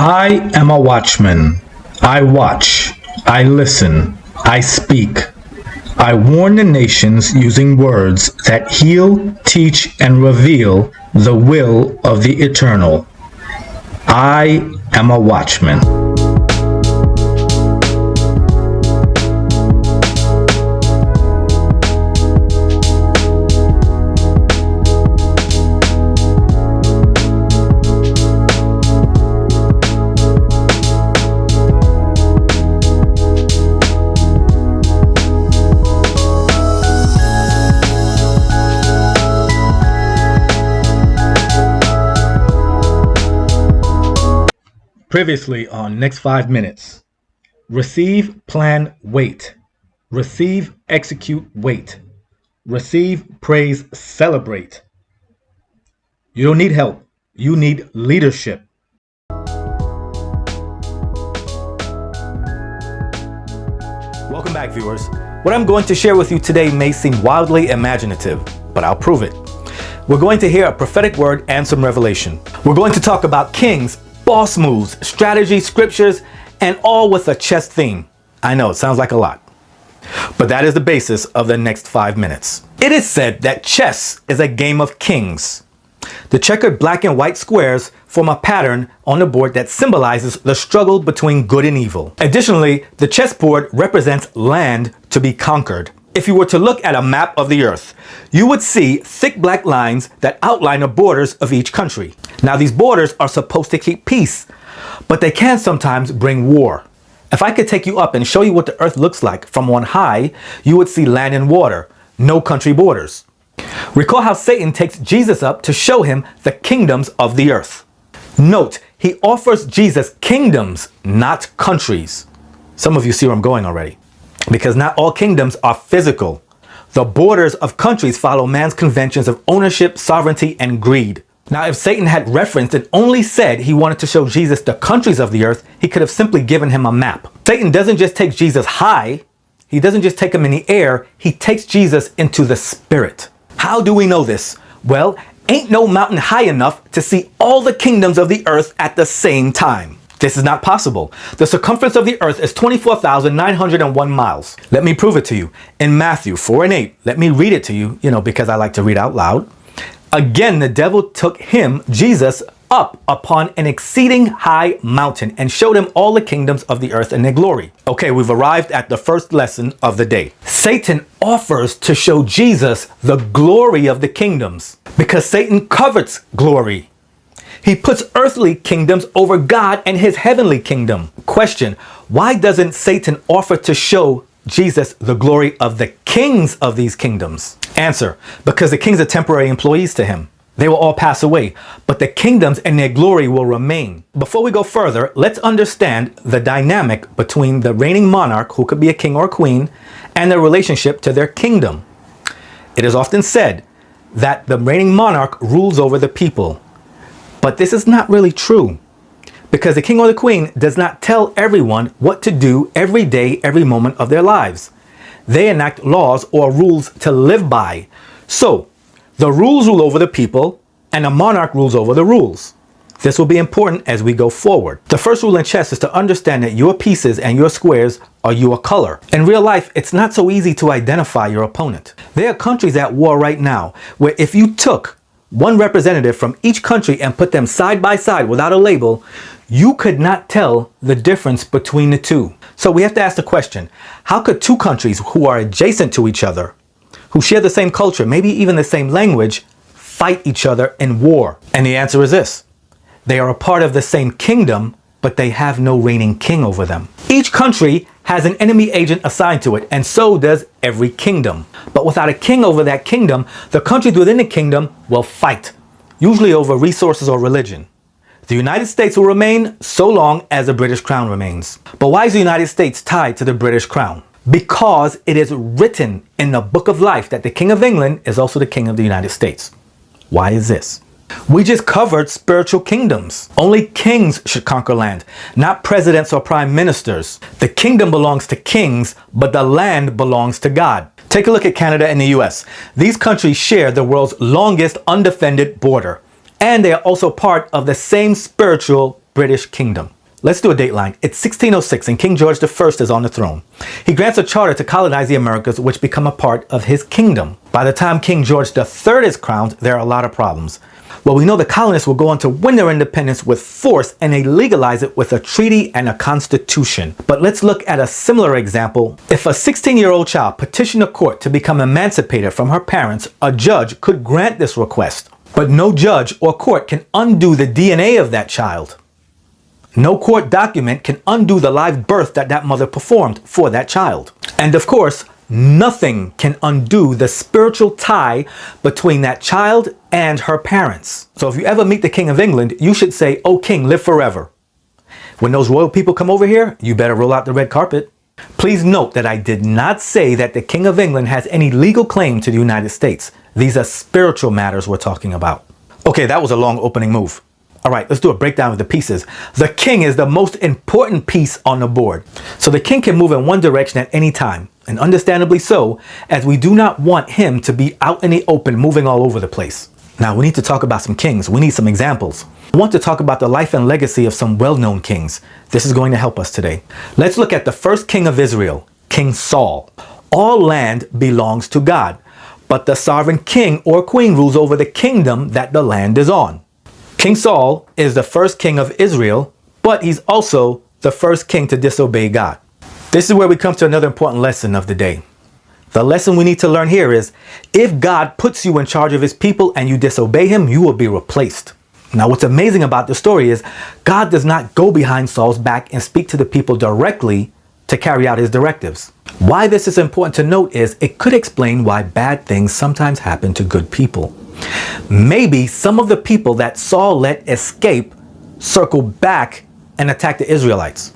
I am a watchman. I watch. I listen. I speak. I warn the nations using words that heal, teach, and reveal the will of the Eternal. I am a watchman. Previously on Next 5 Minutes. Receive, plan, wait. Receive, execute, wait. Receive, praise, celebrate. You don't need help. You need leadership. Welcome back, viewers. What I'm going to share with you today may seem wildly imaginative, but I'll prove it. We're going to hear a prophetic word and some revelation. We're going to talk about kings, boss moves, strategy, scriptures, and all with a chess theme. I know, it sounds like a lot, but that is the basis of the next 5 minutes. It is said that chess is a game of kings. The checkered black and white squares form a pattern on the board that symbolizes the struggle between good and evil. Additionally, the chessboard represents land to be conquered. If you were to look at a map of the earth, you would see thick black lines that outline the borders of each country. Now, these borders are supposed to keep peace, but they can sometimes bring war. If I could take you up and show you what the earth looks like from on high, you would see land and water, no country borders. Recall how Satan takes Jesus up to show him the kingdoms of the earth. Note, he offers Jesus kingdoms, not countries. Some of you see where I'm going already. Because not all kingdoms are physical. The borders of countries follow man's conventions of ownership, sovereignty, and greed. Now, if Satan had referenced and only said he wanted to show Jesus the countries of the earth, he could have simply given him a map. Satan doesn't just take Jesus high. He doesn't just take him in the air. He takes Jesus into the spirit. How do we know this? Well, ain't no mountain high enough to see all the kingdoms of the earth at the same time. This is not possible. The circumference of the earth is 24,901 miles. Let me prove it to you. In Matthew 4:8, let me read it to you, because I like to read out loud. Again, the devil took him, Jesus, up upon an exceeding high mountain and showed him all the kingdoms of the earth and their glory. Okay, we've arrived at the first lesson of the day. Satan offers to show Jesus the glory of the kingdoms because Satan covets glory. He puts earthly kingdoms over God and his heavenly kingdom. Question, why doesn't Satan offer to show Jesus the glory of the kings of these kingdoms? Answer, because the kings are temporary employees to him. They will all pass away, but the kingdoms and their glory will remain. Before we go further, let's understand the dynamic between the reigning monarch, who could be a king or a queen, and their relationship to their kingdom. It is often said that the reigning monarch rules over the people. But this is not really true, because the king or the queen does not tell everyone what to do every day, every moment of their lives. They enact laws or rules to live by. So, the rules rule over the people, and the monarch rules over the rules. This will be important as we go forward. The first rule in chess is to understand that your pieces and your squares are your color. In real life, it's not so easy to identify your opponent. There are countries at war right now where if you took one representative from each country and put them side by side without a label, you could not tell the difference between the two. So we have to ask the question, how could two countries who are adjacent to each other, who share the same culture, maybe even the same language, fight each other in war? And the answer is this: they are a part of the same kingdom, but they have no reigning king over them. Each country has an enemy agent assigned to it, and so does every kingdom. But without a king over that kingdom, the countries within the kingdom will fight, usually over resources or religion. The United States will remain so long as the British crown remains. But why is the United States tied to the British crown? Because it is written in the book of life that the King of England is also the King of the United States. Why is this? We just covered spiritual kingdoms. Only kings should conquer land, not presidents or prime ministers. The kingdom belongs to kings, but the land belongs to God. Take a look at Canada and the US. These countries share the world's longest undefended border, and they are also part of the same spiritual British kingdom. Let's do a dateline. It's 1606 and King George I is on the throne. He grants a charter to colonize the Americas, which become a part of his kingdom. By the time King George III is crowned, there are a lot of problems. Well, we know the colonists will go on to win their independence with force, and they legalize it with a treaty and a constitution. But let's look at a similar example. If a 16-year-old child petitioned a court to become emancipated from her parents, a judge could grant this request. But no judge or court can undo the DNA of that child. No court document can undo the live birth that mother performed for that child. And of course, nothing can undo the spiritual tie between that child and her parents. So if you ever meet the King of England, you should say, "Oh King, live forever." When those royal people come over here, you better roll out the red carpet. Please note that I did not say that the King of England has any legal claim to the United States. These are spiritual matters we're talking about. Okay, that was a long opening move. All right, let's do a breakdown of the pieces. The king is the most important piece on the board. So the king can move in one direction at any time, and understandably so, as we do not want him to be out in the open moving all over the place. Now we need to talk about some kings. We need some examples. I want to talk about the life and legacy of some well-known kings. This is going to help us today. Let's look at the first king of Israel, King Saul. All land belongs to God, but the sovereign king or queen rules over the kingdom that the land is on. King Saul is the first king of Israel, but he's also the first king to disobey God. This is where we come to another important lesson of the day. The lesson we need to learn here is, if God puts you in charge of his people and you disobey him, you will be replaced. Now, what's amazing about the story is God does not go behind Saul's back and speak to the people directly to carry out his directives. Why this is important to note is it could explain why bad things sometimes happen to good people. Maybe some of the people that Saul let escape circled back and attacked the Israelites.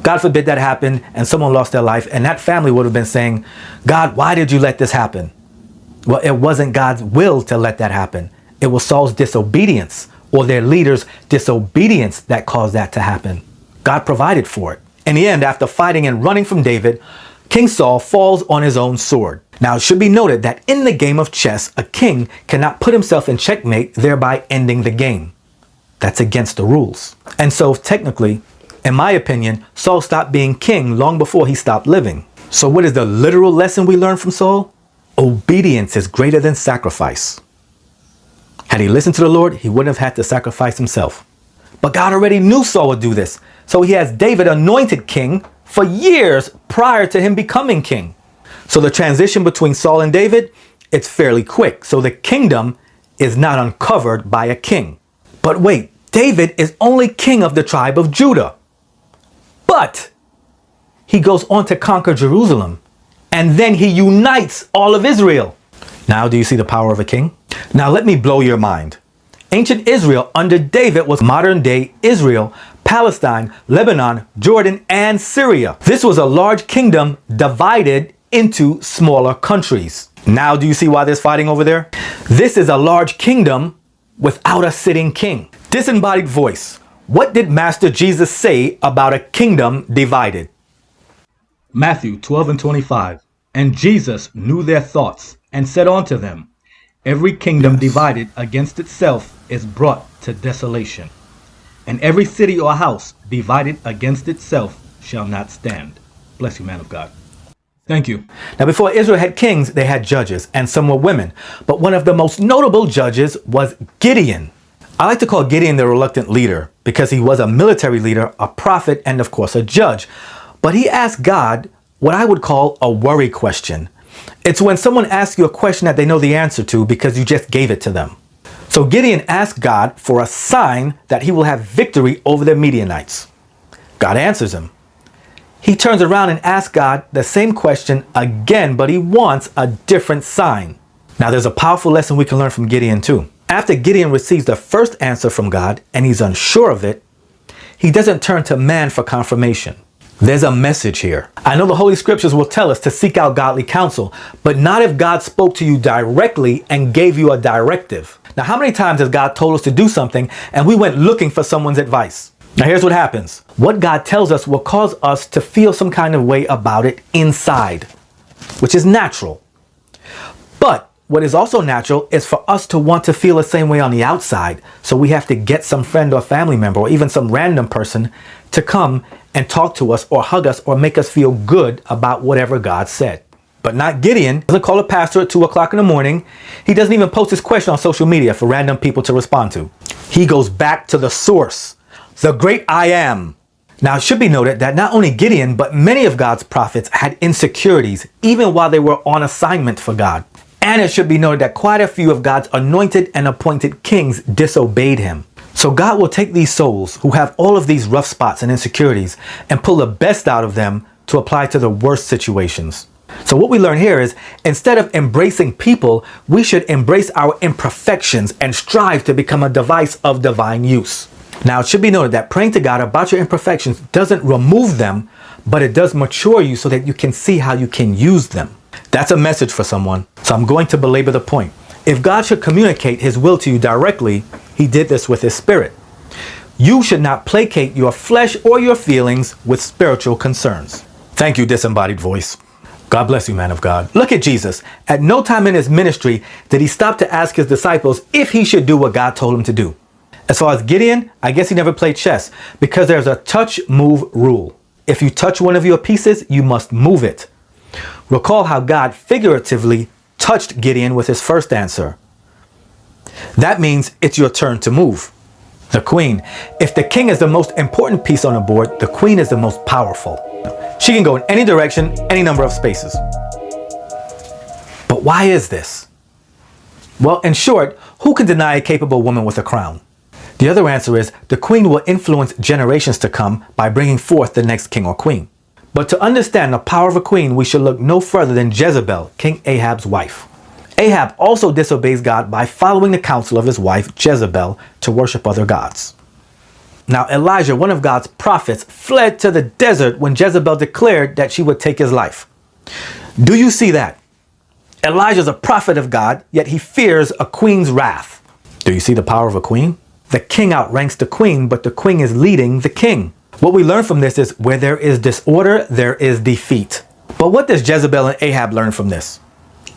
God forbid that happened and someone lost their life, and that family would have been saying, "God, why did you let this happen?" Well, it wasn't God's will to let that happen. It was Saul's disobedience, or their leader's disobedience, that caused that to happen. God provided for it. In the end, after fighting and running from David, King Saul falls on his own sword. Now, it should be noted that in the game of chess, a king cannot put himself in checkmate, thereby ending the game. That's against the rules. And so technically, in my opinion, Saul stopped being king long before he stopped living. So what is the literal lesson we learn from Saul? Obedience is greater than sacrifice. Had he listened to the Lord, he wouldn't have had to sacrifice himself. But God already knew Saul would do this. So he has David anointed king for years prior to him becoming king. So the transition between Saul and David, it's fairly quick. So the kingdom is not uncovered by a king. But wait, David is only king of the tribe of Judah. But he goes on to conquer Jerusalem, and then he unites all of Israel. Now, do you see the power of a king? Now, let me blow your mind. Ancient Israel under David was modern day Israel, Palestine, Lebanon, Jordan, and Syria. This was a large kingdom divided into smaller countries. Now, do you see why there's fighting over there? This is a large kingdom without a sitting king. Disembodied voice. What did Master Jesus say about a kingdom divided? Matthew 12:25. And Jesus knew their thoughts and said unto them, Every kingdom divided against itself is brought to desolation, and every city or house divided against itself shall not stand. Bless you, man of God. Thank you. Now, before Israel had kings, they had judges, and some were women. But one of the most notable judges was Gideon. I like to call Gideon the reluctant leader because he was a military leader, a prophet, and of course a judge. But he asked God what I would call a worry question. It's when someone asks you a question that they know the answer to because you just gave it to them. So Gideon asked God for a sign that he will have victory over the Midianites. God answers him. He turns around and asks God the same question again, but he wants a different sign. Now, there's a powerful lesson we can learn from Gideon too. After Gideon receives the first answer from God and he's unsure of it, he doesn't turn to man for confirmation. There's a message here. I know the Holy Scriptures will tell us to seek out godly counsel, but not if God spoke to you directly and gave you a directive. Now, how many times has God told us to do something and we went looking for someone's advice? Now, here's what happens. What God tells us will cause us to feel some kind of way about it inside, which is natural. But what is also natural is for us to want to feel the same way on the outside. So we have to get some friend or family member or even some random person to come and talk to us or hug us or make us feel good about whatever God said. But not Gideon. He doesn't call a pastor at 2 o'clock in the morning. He doesn't even post his question on social media for random people to respond to. He goes back to the source, the great I am. Now, it should be noted that not only Gideon, but many of God's prophets had insecurities, even while they were on assignment for God. And it should be noted that quite a few of God's anointed and appointed kings disobeyed him. So God will take these souls who have all of these rough spots and insecurities and pull the best out of them to apply to the worst situations. So what we learn here is, instead of embracing people, we should embrace our imperfections and strive to become a device of divine use. Now, it should be noted that praying to God about your imperfections doesn't remove them, but it does mature you so that you can see how you can use them. That's a message for someone. So I'm going to belabor the point. If God should communicate his will to you directly, he did this with his spirit. You should not placate your flesh or your feelings with spiritual concerns. Thank you, disembodied voice. God bless you, man of God. Look at Jesus. At no time in his ministry did he stop to ask his disciples if he should do what God told him to do. As far as Gideon, I guess he never played chess because there's a touch move rule. If you touch one of your pieces, you must move it. Recall how God figuratively touched Gideon with his first answer. That means it's your turn to move. The queen. If the king is the most important piece on the board, the queen is the most powerful. She can go in any direction, any number of spaces. But why is this? Well, in short, who can deny a capable woman with a crown? The other answer is the queen will influence generations to come by bringing forth the next king or queen. But to understand the power of a queen, we should look no further than Jezebel, King Ahab's wife. Ahab also disobeys God by following the counsel of his wife Jezebel to worship other gods. Now, Elijah, one of God's prophets, fled to the desert when Jezebel declared that she would take his life. Do you see that? Elijah is a prophet of God, yet he fears a queen's wrath. Do you see the power of a queen? The king outranks the queen, but the queen is leading the king. What we learn from this is where there is disorder, there is defeat. But what does Jezebel and Ahab learn from this?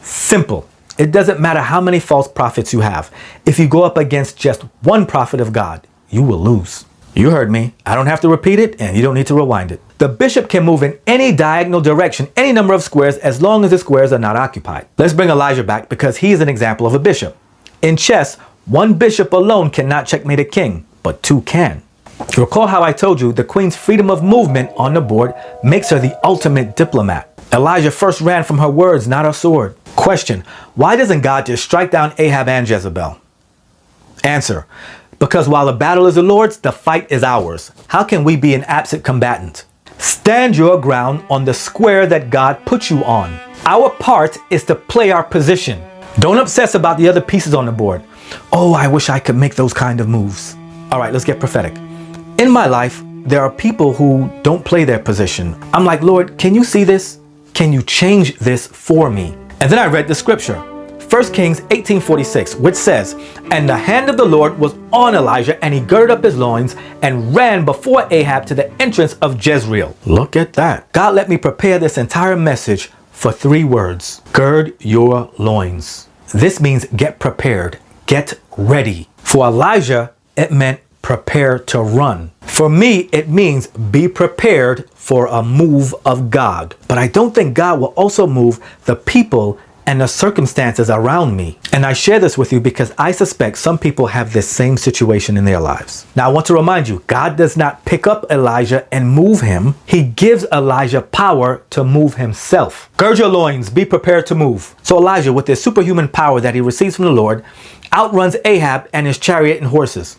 Simple. It doesn't matter how many false prophets you have. If you go up against just one prophet of God, you will lose. You heard me. I don't have to repeat it, and you don't need to rewind it. The bishop can move in any diagonal direction, any number of squares, as long as the squares are not occupied. Let's bring Elijah back because he is an example of a bishop. In chess, one bishop alone cannot checkmate a king, but two can. Recall how I told you the queen's freedom of movement on the board makes her the ultimate diplomat. Elijah first ran from her words, not her sword. Question: why doesn't God just strike down Ahab and Jezebel? Answer: because while the battle is the Lord's, the fight is ours. How can we be an absent combatant? Stand your ground on the square that God put you on. Our part is to play our position. Don't obsess about the other pieces on the board. Oh, I wish I could make those kind of moves. All right, let's get prophetic. In my life, there are people who don't play their position. I'm like, Lord, can you see this? Can you change this for me? And then I read the scripture, 1 Kings 18:46, which says, and the hand of the Lord was on Elijah, and he girded up his loins and ran before Ahab to the entrance of Jezreel. Look at that. God let me prepare this entire message for 3 words. Gird your loins. This means get prepared, get ready. For Elijah, it meant prepare to run. For me, it means be prepared for a move of God. But I don't think God will also move the people and the circumstances around me. And I share this with you because I suspect some people have this same situation in their lives. Now, I want to remind you, God does not pick up Elijah and move him. He gives Elijah power to move himself. Gird your loins, be prepared to move. So Elijah, with this superhuman power that he receives from the Lord, outruns Ahab and his chariot and horses.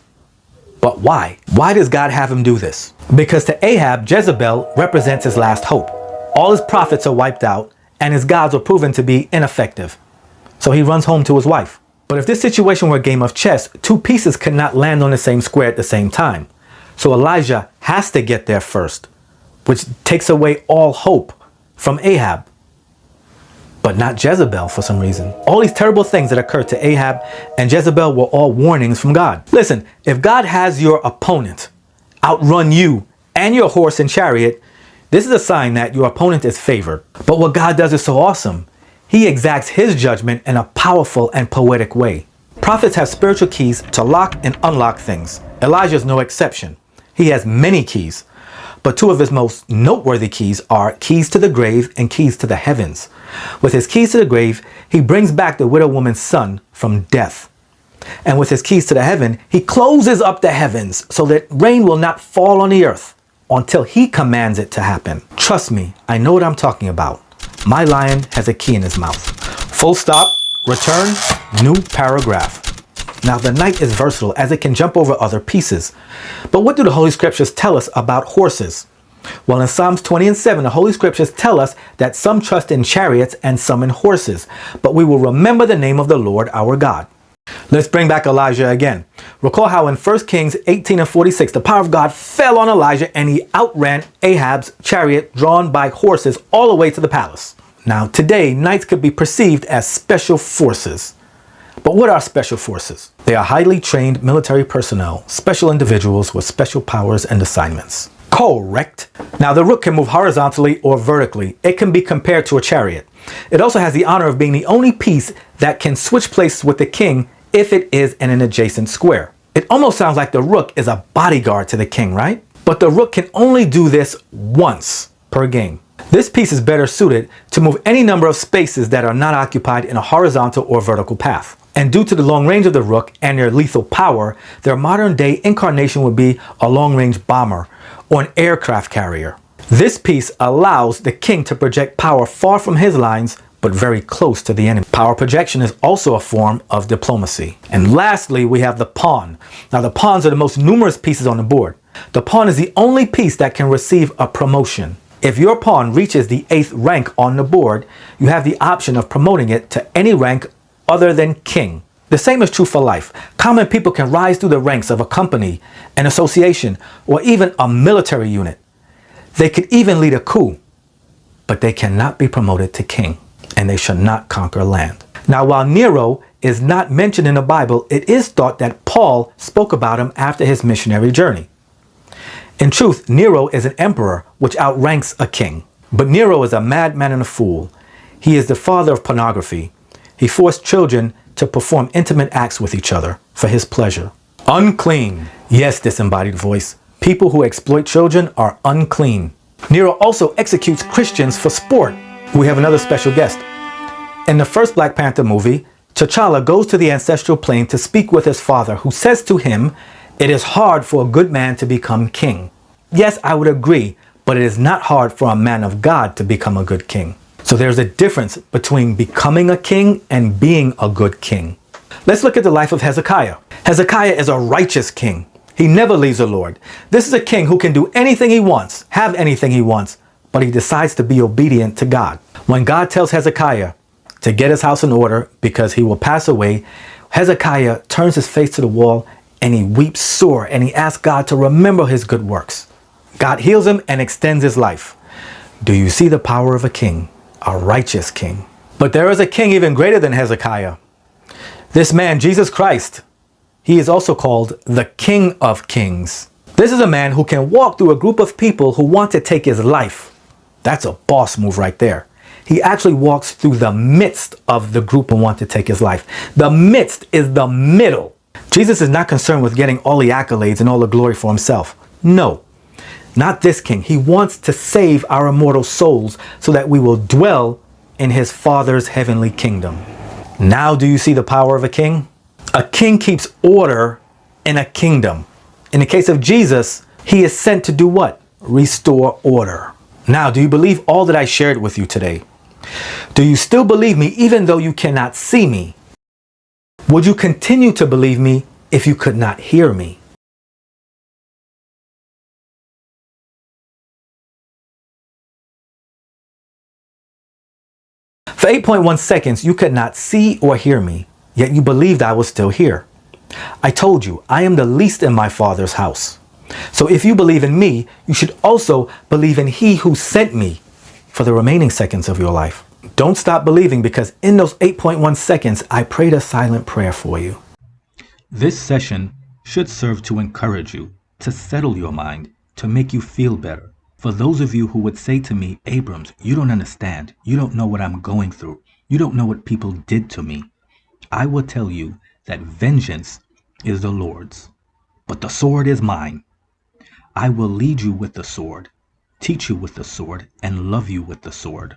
But why? Why does God have him do this? Because to Ahab, Jezebel represents his last hope. All his prophets are wiped out, and his gods are proven to be ineffective. So he runs home to his wife. But if this situation were a game of chess, 2 pieces could not land on the same square at the same time. So Elijah has to get there first, which takes away all hope from Ahab. But not Jezebel for some reason. All these terrible things that occurred to Ahab and Jezebel were all warnings from God. Listen, if God has your opponent outrun you and your horse and chariot, this is a sign that your opponent is favored. But what God does is so awesome. He exacts his judgment in a powerful and poetic way. Prophets have spiritual keys to lock and unlock things. Elijah is no exception. He has many keys, but two of his most noteworthy keys are keys to the grave and keys to the heavens. With his keys to the grave, he brings back the widow woman's son from death. And with his keys to the heaven, he closes up the heavens so that rain will not fall on the earth until he commands it to happen. Trust me, I know what I'm talking about. My lion has a key in his mouth. Full stop, return, new paragraph. Now the knight is versatile as it can jump over other pieces. But what do the Holy Scriptures tell us about horses? Well, in Psalms 20 and 7, the Holy Scriptures tell us that some trust in chariots and some in horses, but we will remember the name of the Lord our God. Let's bring back Elijah again. Recall how in 1 Kings 18 and 46, the power of God fell on Elijah and he outran Ahab's chariot drawn by horses all the way to the palace. Now, today, knights could be perceived as special forces. But what are special forces? They are highly trained military personnel, special individuals with special powers and assignments. Correct. Now, the rook can move horizontally or vertically. It can be compared to a chariot. It also has the honor of being the only piece that can switch places with the king if it is in an adjacent square. It almost sounds like the rook is a bodyguard to the king, right? But the rook can only do this once per game. This piece is better suited to move any number of spaces that are not occupied in a horizontal or vertical path. And due to the long range of the rook and their lethal power, their modern day incarnation would be a long range bomber or an aircraft carrier. This piece allows the king to project power far from his lines, but very close to the enemy. Power projection is also a form of diplomacy. And lastly, we have the pawn. Now, the pawns are the most numerous pieces on the board. The pawn is the only piece that can receive a promotion. If your pawn reaches the 8th rank on the board, you have the option of promoting it to any rank other than king. The same is true for life. Common people can rise through the ranks of a company, an association, or even a military unit. They could even lead a coup, but they cannot be promoted to king, and they should not conquer land. Now, while Nero is not mentioned in the Bible, it is thought that Paul spoke about him after his missionary journey. In truth, Nero is an emperor which outranks a king. But Nero is a madman and a fool. He is the father of pornography. He forced children to perform intimate acts with each other for his pleasure. Unclean. Yes, disembodied voice. People who exploit children are unclean. Nero also executes Christians for sport. We have another special guest. In the first Black Panther movie, T'Challa goes to the ancestral plane to speak with his father, who says to him, "It is hard for a good man to become king." Yes, I would agree, but it is not hard for a man of God to become a good king. So there's a difference between becoming a king and being a good king. Let's look at the life of Hezekiah. Hezekiah is a righteous king. He never leaves the Lord. This is a king who can do anything he wants, have anything he wants, but he decides to be obedient to God. When God tells Hezekiah to get his house in order because he will pass away, Hezekiah turns his face to the wall and he weeps sore and he asks God to remember his good works. God heals him and extends his life. Do you see the power of a king, a righteous king? But there is a king even greater than Hezekiah. This man, Jesus Christ, he is also called the King of Kings. This is a man who can walk through a group of people who want to take his life. That's a boss move right there. He actually walks through the midst of the group who want to take his life. The midst is the middle. Jesus is not concerned with getting all the accolades and all the glory for himself. No, not this king. He wants to save our immortal souls so that we will dwell in his Father's heavenly kingdom. Now do you see the power of a king? A king keeps order in a kingdom. In the case of Jesus, he is sent to do what? Restore order. Now, do you believe all that I shared with you today? Do you still believe me even though you cannot see me? Would you continue to believe me if you could not hear me? For 8.1 seconds, you could not see or hear me, yet you believed I was still here. I told you, I am the least in my Father's house. So if you believe in me, you should also believe in he who sent me for the remaining seconds of your life. Don't stop believing, because in those 8.1 seconds, I prayed a silent prayer for you. This session should serve to encourage you, to settle your mind, to make you feel better. For those of you who would say to me, Abrams, you don't understand. You don't know what I'm going through. You don't know what people did to me. I will tell you that vengeance is the Lord's, but the sword is mine. I will lead you with the sword, teach you with the sword, and love you with the sword.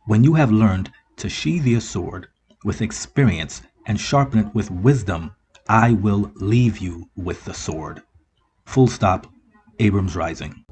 When you have learned to sheathe your sword with experience and sharpen it with wisdom, I will leave you with the sword. Full stop. Abrams Rising.